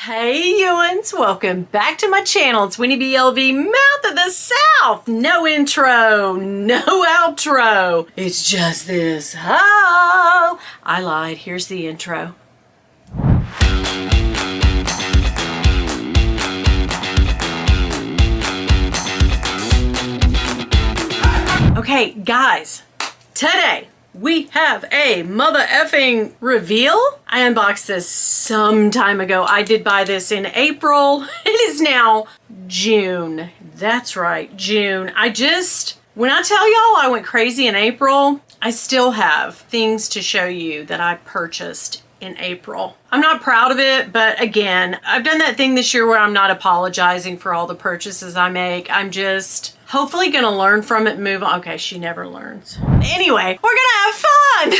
Hey Ewans, welcome back to my channel. It's Winnie BLV, Mouth of the South. No intro, no outro. It's just this. Oh, I lied. Here's the intro. Okay, guys, today we have a mother effing reveal. I unboxed this some time ago. I did buy this in April. It is now June. That's right, June. When I tell y'all I went crazy in April, I still have things to show you that I purchased in April. I'm not proud of it, but again, I've done that thing this year where I'm not apologizing for all the purchases I make. I'm just hopefully gonna learn from it and move on. Okay, she never learns. Anyway, we're gonna have fun.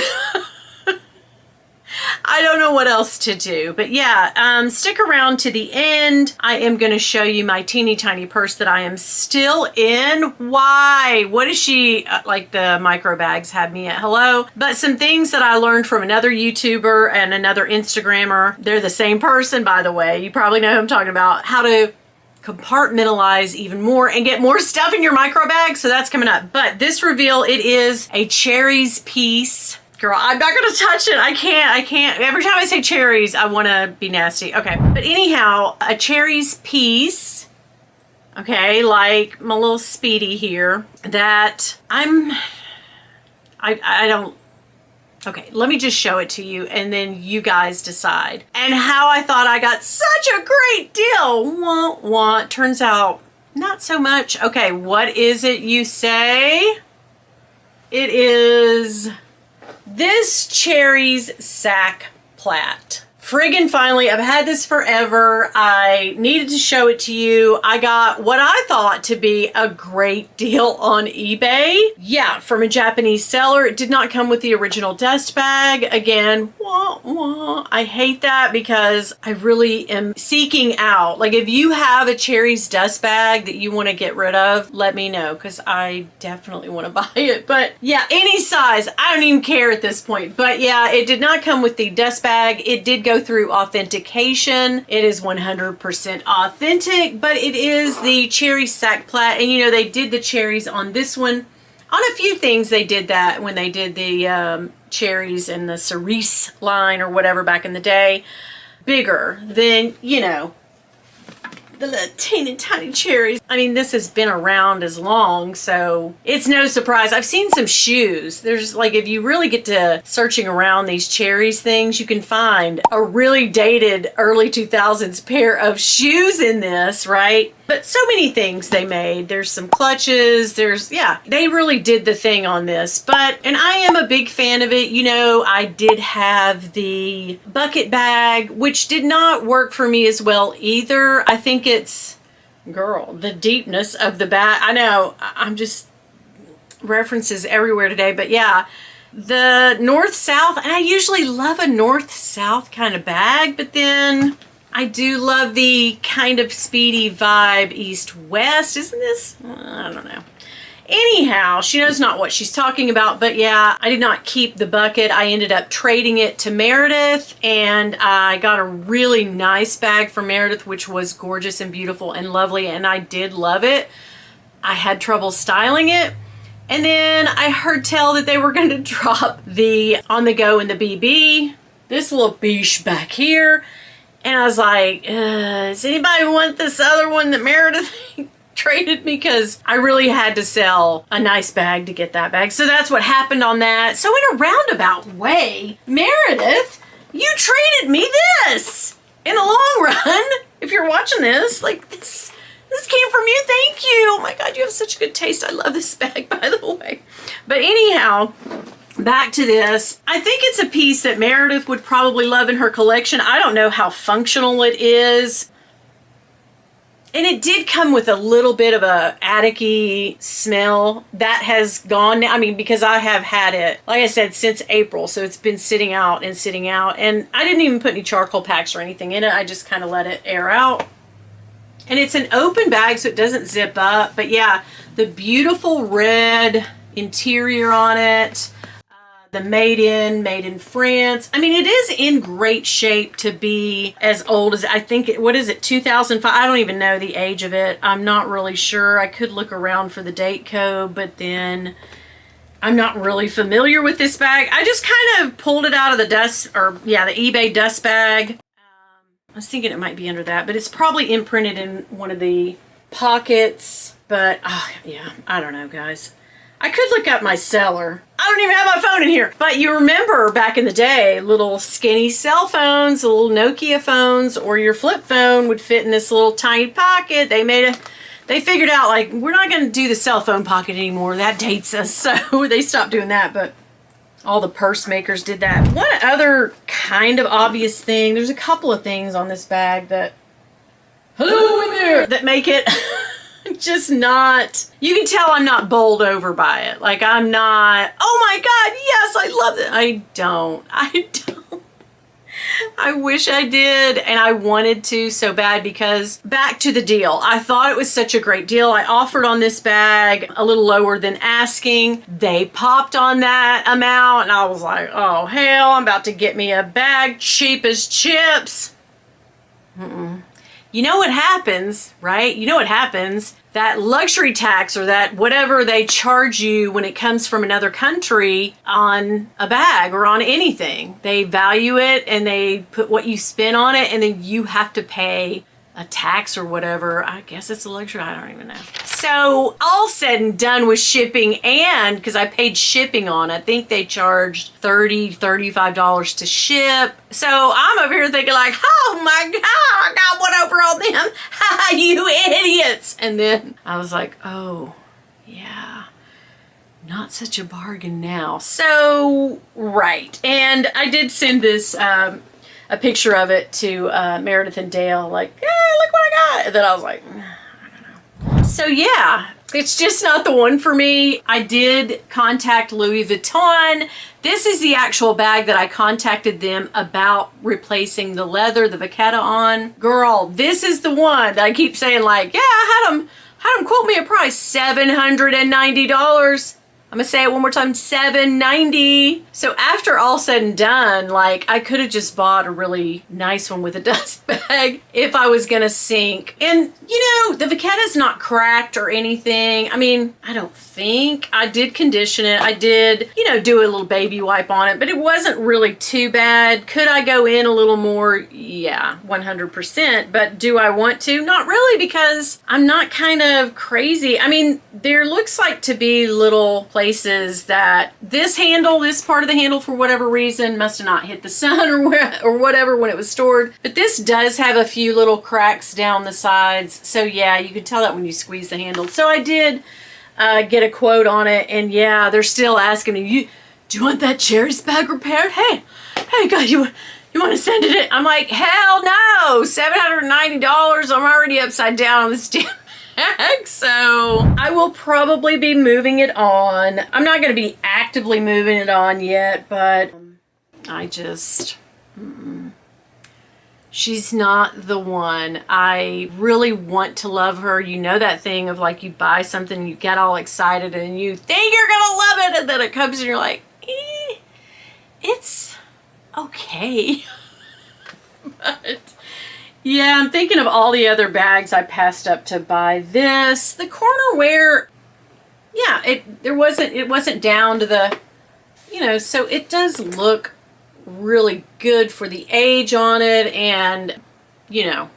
I don't know what else to do, but yeah, stick around to the end. I am gonna show you my teeny tiny purse that I am still in. Why? What is she, like the micro bags had me at hello? But some things that I learned from another YouTuber and another Instagrammer. They're the same person, by the way. You probably know who I'm talking about. How to compartmentalize even more and get more stuff in your micro bag. So that's coming up. But this reveal, it is a cherries piece. Girl, I'm not gonna touch it. I can't. Every time I say cherries, I wanna be nasty. Okay, but anyhow, a cherries piece, okay, like my little Speedy here, that I don't, okay, let me just show it to you and then you guys decide. And how I thought I got such a great deal. Wah, wah. Turns out, not so much. Okay, what is it you say? It is this Cherries Sac Plat. Friggin' finally, I've had this forever. I needed to show it to you. I got what I thought to be a great deal on eBay. Yeah, from a Japanese seller. It did not come with the original dust bag. Again, wah, wah. I hate that because I really am seeking out. Like if you have a Cherries dust bag that you want to get rid of, let me know because I definitely want to buy it. But yeah, any size, I don't even care at this point. But yeah, it did not come with the dust bag. It did go through authentication. It is 100% authentic, but it is the Cherries Sac Plat. And you know, they did the cherries on this one. On a few things they did that when they did the cherries in the Cerise line or whatever back in the day. Bigger than, you know, the little teeny tiny cherries. I mean, this has been around as long, so it's no surprise. I've seen some shoes. There's like, if you really get to searching around these cherries things, you can find a really dated early 2000s pair of shoes in this, right? But so many things they made. There's some clutches. Yeah, they really did the thing on this. And I am a big fan of it. You know, I did have the bucket bag, which did not work for me as well either. I think it's, girl, the deepness of the bag. I know, I'm just references everywhere today, but yeah. The north-south, and I usually love a north-south kind of bag, but then I do love the kind of Speedy vibe east-west. Isn't this? I don't know. Anyhow, she knows not what she's talking about, but yeah, I did not keep the bucket. I ended up trading it to Meredith, and I got a really nice bag from Meredith, which was gorgeous and beautiful and lovely, and I did love it. I had trouble styling it. And then I heard tell that they were going to drop the On The Go and the BB, this little biche back here. And I was like, does anybody want this other one that Meredith traded me? Because I really had to sell a nice bag to get that bag. So that's what happened on that. So in a roundabout way, Meredith, you traded me this in the long run. If you're watching this, like this came from you. Thank you. Oh my God, you have such good taste. I love this bag, by the way. But anyhow, back to this. I think it's a piece that Meredith would probably love in her collection. I don't know how functional it is. And it did come with a little bit of a attic-y smell. That has gone now. I mean, because I have had it, like I said, since April. So it's been sitting out and sitting out. And I didn't even put any charcoal packs or anything in it. I just kind of let it air out. And it's an open bag, so it doesn't zip up. But yeah, the beautiful red interior on it. The made in France. I mean, it is in great shape to be as old as, I think, what is it, 2005? I don't even know the age of it. I'm not really sure. I could look around for the date code, but then I'm not really familiar with this bag. I just kind of pulled it out of the dust, or yeah, the eBay dust bag. I was thinking it might be under that, but it's probably imprinted in one of the pockets. But yeah, I don't know, guys. I could look up my seller. I don't even have my phone in here. But you remember back in the day, little skinny cell phones, little Nokia phones, or your flip phone would fit in this little tiny pocket. They figured out, like, we're not going to do the cell phone pocket anymore. That dates us. So they stopped doing that. But all the purse makers did that. One other kind of obvious thing, there's a couple of things on this bag that, hello in there, that make it just not, you can tell I'm not bowled over by it. Like, I'm not, oh my God, yes, I love it. I don't. I wish I did, and I wanted to so bad, because back to the deal. I thought it was such a great deal. I offered on this bag a little lower than asking. They popped on that amount, and I was like, oh hell, I'm about to get me a bag cheap as chips. You know what happens, right? You know what happens? That luxury tax, or that whatever they charge you when it comes from another country on a bag or on anything. They value it and they put what you spend on it, and then you have to pay a tax or whatever. I guess it's a luxury, I don't even know. So all said and done with shipping, and because I paid shipping on, I think they charged $35 to ship. So I'm over here thinking like, oh my God, I got one over on them. Ha, you idiots. And then I was like, oh yeah, not such a bargain now. So, right. And I did send this, a picture of it to Meredith and Dale, like, hey, look what I got. And then I was like, I don't know. So yeah, it's just not the one for me. I did contact Louis Vuitton. This is the actual bag that I contacted them about replacing the leather, the Vachetta on. Girl, this is the one that I keep saying, like, yeah, I had them quote me a price, $790. I'm gonna say it one more time, $790. So after all said and done, like, I could have just bought a really nice one with a dust bag if I was gonna sink. And you know, the Vachetta's not cracked or anything. I mean, I don't think. I did condition it. I did, you know, do a little baby wipe on it, but it wasn't really too bad. Could I go in a little more? Yeah, 100%. But do I want to? Not really, because I'm not kind of crazy. I mean, there looks like to be little places that this handle, this part of the handle, for whatever reason, must have not hit the sun or whatever when it was stored. But this does have a few little cracks down the sides. So yeah, you can tell that when you squeeze the handle. So I did get a quote on it, and yeah, they're still asking me, do you want that Cherries bag repaired? Hey God, you want to send it in? I'm like, hell no, $790. I'm already upside down on this damn bag. So I will probably be moving it on. I'm not going to be actively moving it on yet, but I just, she's not the one. I really want to love her. You know that thing of like, you buy something, you get all excited and you think you're going to love it, and then it comes and you're like, it's okay. But yeah, I'm thinking of all the other bags I passed up to buy this. The cornerware, yeah, it wasn't down to the, you know, so it does look really good for the age on it, and you know,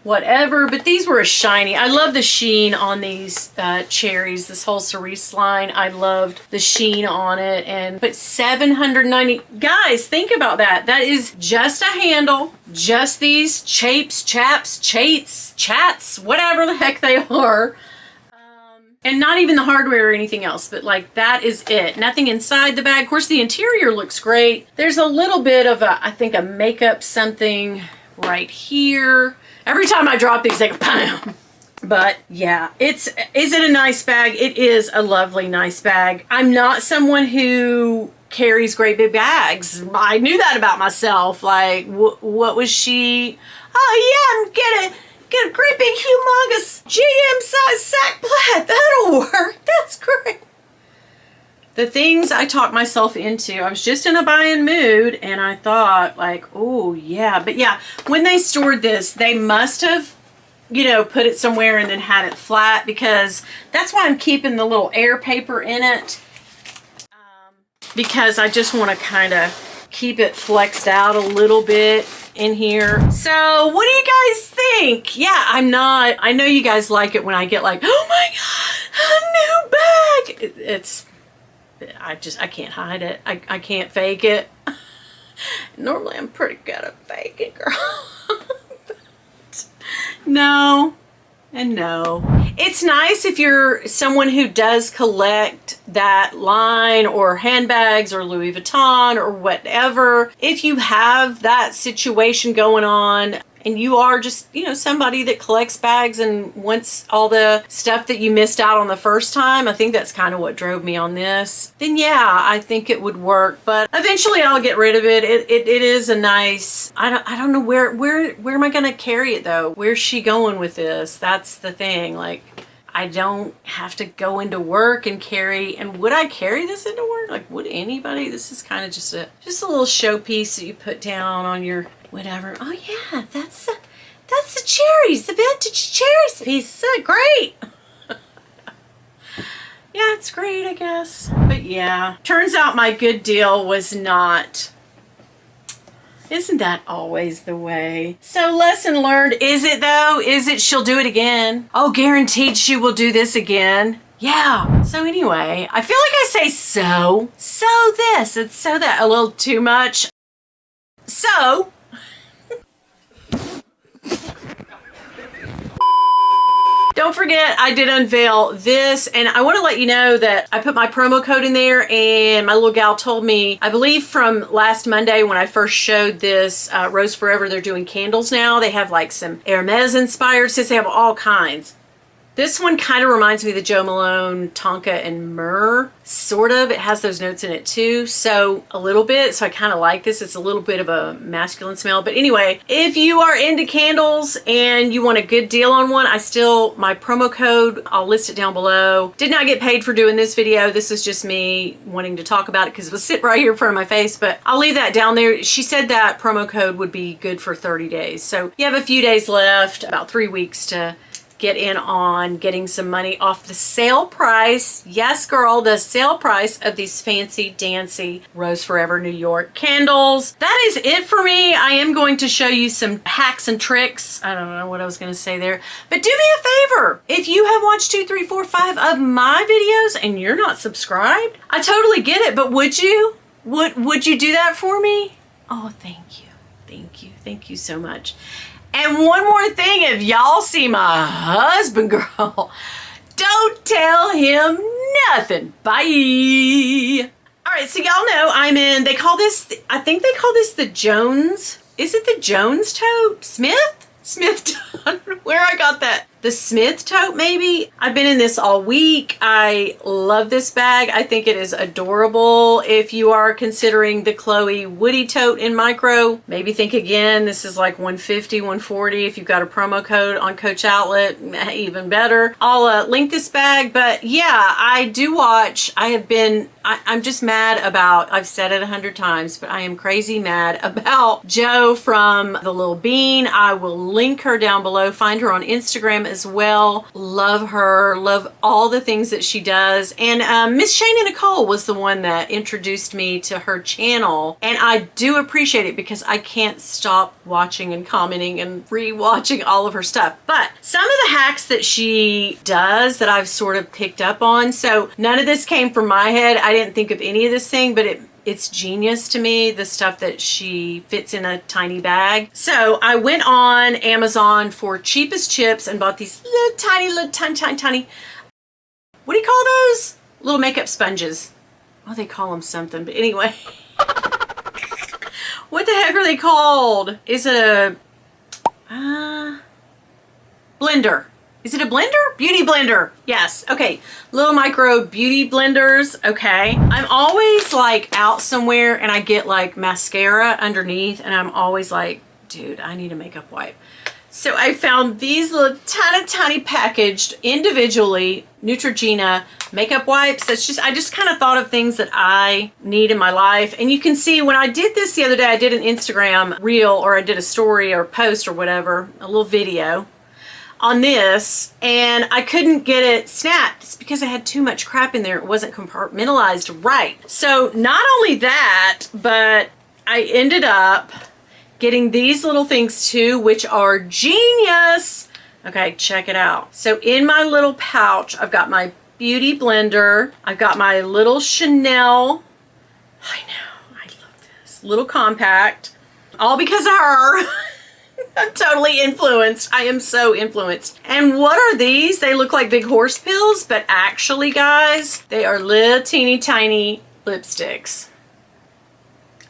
whatever. But these were a shiny. I love the sheen on these cherries, this whole Cerise line. I loved the sheen on it. And but $790, guys, think about that. That is just a handle, just these chapes, chaps, chats, whatever the heck they are. And not even the hardware or anything else, but like, that is it. Nothing inside the bag. Of course, the interior looks great. There's a little bit of a, I think, a makeup something right here. Every time I drop these, they go bam. But yeah, is it a nice bag? It is a lovely, nice bag. I'm not someone who carries great big bags. I knew that about myself. Like, what was she? Oh yeah, get a great big humongous GM size sac plat. That'll work. That's great. the things I talked myself into. I was just in a buying mood and I thought like, oh yeah. But yeah, when they stored this, they must have, you know, put it somewhere and then had it flat, because that's why I'm keeping the little air paper in it. Because I just want to kind of keep it flexed out a little bit in here. So what do you guys think? Yeah, I know you guys like it when I get like, oh my God, a new bag. I can't hide it. I can't fake it. Normally I'm pretty good at faking, girl. But no. And no. It's nice if you're someone who does collect that line or handbags or Louis Vuitton or whatever. If you have that situation going on and you are just, you know, somebody that collects bags and wants all the stuff that you missed out on the first time, I think that's kind of what drove me on this. Then yeah, I think it would work, but eventually I'll get rid of it. It is a nice, I don't know where am I going to carry it though? Where's she going with this? That's the thing. Like, I don't have to go into work and carry, and would I carry this into work? Like, would anybody? This is kind of just a little showpiece that you put down on your whatever. Oh yeah, that's the cherries, the vintage cherries piece. Great. Yeah, it's great, I guess. But yeah, turns out my good deal was not. Isn't that always the way? So lesson learned. Is it though? Is it she'll do it again? Oh, guaranteed she will do this again. Yeah. So anyway, I feel like I say so this, it's so that a little too much. So don't forget, I did unveil this, and I want to let you know that I put my promo code in there, and my little gal told me, I believe from last Monday when I first showed this Rose Forever, they're doing candles now. They have like some Hermes inspired, since they have all kinds. This one kind of reminds me of the Jo Malone Tonka and Myrrh, sort of. It has those notes in it too, so a little bit. So I kind of like this. It's a little bit of a masculine smell. But anyway, if you are into candles and you want a good deal on one, my promo code, I'll list it down below. Did not get paid for doing this video. This is just me wanting to talk about it because it was sitting right here in front of my face, but I'll leave that down there. She said that promo code would be good for 30 days. So you have a few days left, about 3 weeks to get in on getting some money off the sale price. Yes, girl, the sale price of these fancy dancy Rose Forever New York candles. That is it for me. I am going to show you some hacks and tricks. I don't know what I was going to say there, but do me a favor. If you have watched 2, 3, 4, 5 of my videos and you're not subscribed, I totally get it, but would you? Would you do that for me? Oh, thank you. Thank you. Thank you so much. And one more thing, if y'all see my husband, girl, don't tell him nothing. Bye. All right, so y'all know I'm in, they call this, I think they call this the Jones. Is it the Jones tote? Smith tote. Where I got that. The Smith tote, maybe? I've been in this all week. I love this bag. I think it is adorable. If you are considering the Chloe Woody tote in micro, maybe think again. This is like $150, $140. If you've got a promo code on Coach Outlet, even better. I'll link this bag, but yeah, I do watch. I'm just mad about, I've said it 100 times, but I am crazy mad about Jo from The Little Bean. I will link her down below. Find her on Instagram as well. Love her. Love all the things that she does. And Miss Shana Nicole was the one that introduced me to her channel. And I do appreciate it because I can't stop watching and commenting and re-watching all of her stuff. But some of the hacks that she does that I've sort of picked up on. So none of this came from my head. I didn't think of any of this thing, but it's genius to me, the stuff that she fits in a tiny bag. So I went on Amazon for cheapest chips and bought these little tiny, what do you call those? Little makeup sponges. Oh, they call them something, but anyway. What the heck are they called? Is it a blender? Is it a blender? Beauty blender. Yes. Okay. Little micro beauty blenders. Okay. I'm always like out somewhere and I get like mascara underneath and I'm always like, dude, I need a makeup wipe. So I found these little tiny packaged individually Neutrogena makeup wipes. I just kind of thought of things that I need in my life. And you can see when I did this the other day, I did an Instagram reel, or I did a story or post or whatever, a little video on this, and I couldn't get it snapped. It's because I had too much crap in there. It wasn't compartmentalized right. So not only that, but I ended up getting these little things too, which are genius. Okay, check it out. So in my little pouch, I've got my beauty blender. I've got my little Chanel, I know, I love this, little compact, all because of her. I'm totally influenced. I am so influenced. And what are these? They look like big horse pills, but actually, guys, they are little teeny tiny lipsticks.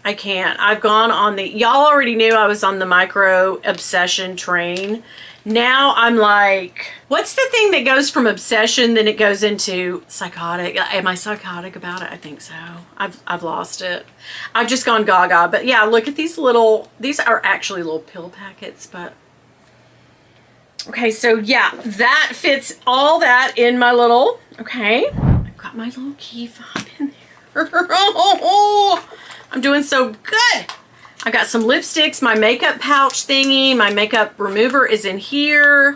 I can't. I've gone on the, y'all already knew I was on the micro obsession train. Now I'm like, what's the thing that goes from obsession, then it goes into psychotic? Am I psychotic about it? I think so. I've lost it. I've just gone gaga. But yeah, look at these little, these are actually little pill packets, but okay, so yeah, that fits all that in my little, okay. I've got my little key fob in there. Oh, I'm doing so good. I got some lipsticks, my makeup pouch thingy, my makeup remover is in here.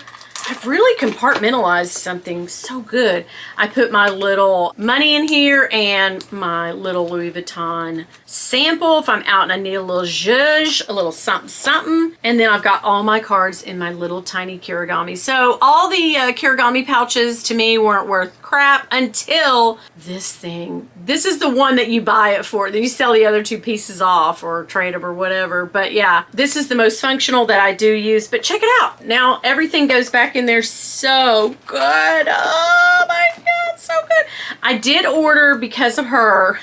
I've really compartmentalized something so good. I put my little money in here and my little Louis Vuitton sample if I'm out and I need a little zhuzh, a little something something. And then I've got all my cards in my little tiny Kirigami. So all the Kirigami pouches to me weren't worth crap until this thing. This is the one that you buy it for. Then you sell the other two pieces off or trade them or whatever. But yeah, this is the most functional that I do use. But check it out. Now everything goes back in there so good. Oh my God, so good. I did order, because of her,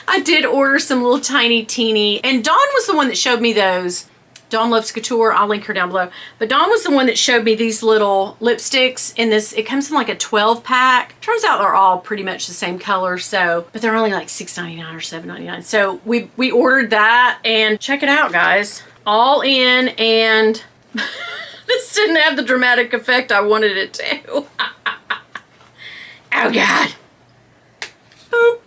I did order some little tiny teeny, and Dawn was the one that showed me those. Dawn Loves Couture, I'll link her down below. But Dawn was the one that showed me these little lipsticks in this, it comes in like a 12 pack. Turns out they're all pretty much the same color, so, but they're only like $6.99 or $7.99. So we ordered that, and check it out, guys. All in, and this didn't have the dramatic effect I wanted it to. Oh God. Boop.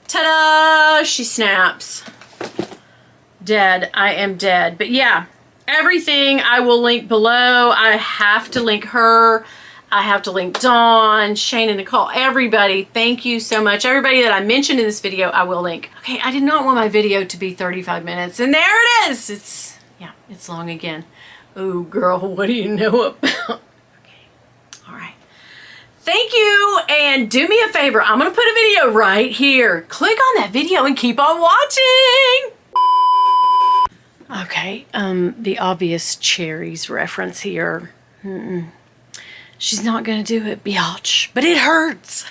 Ta-da! She snaps. Dead. I am dead. But yeah, everything I will link below. I have to link her. I have to link Dawn, Shane, and Nicole. Everybody, thank you so much. Everybody that I mentioned in this video, I will link. Okay, I did not want my video to be 35 minutes, and there it is. It's long again. Oh, girl, what do you know about? Okay, all right. Thank you, and do me a favor. I'm going to put a video right here. Click on that video and keep on watching. Okay, the obvious cherries reference here. She's not going to do it, biatch, but it hurts.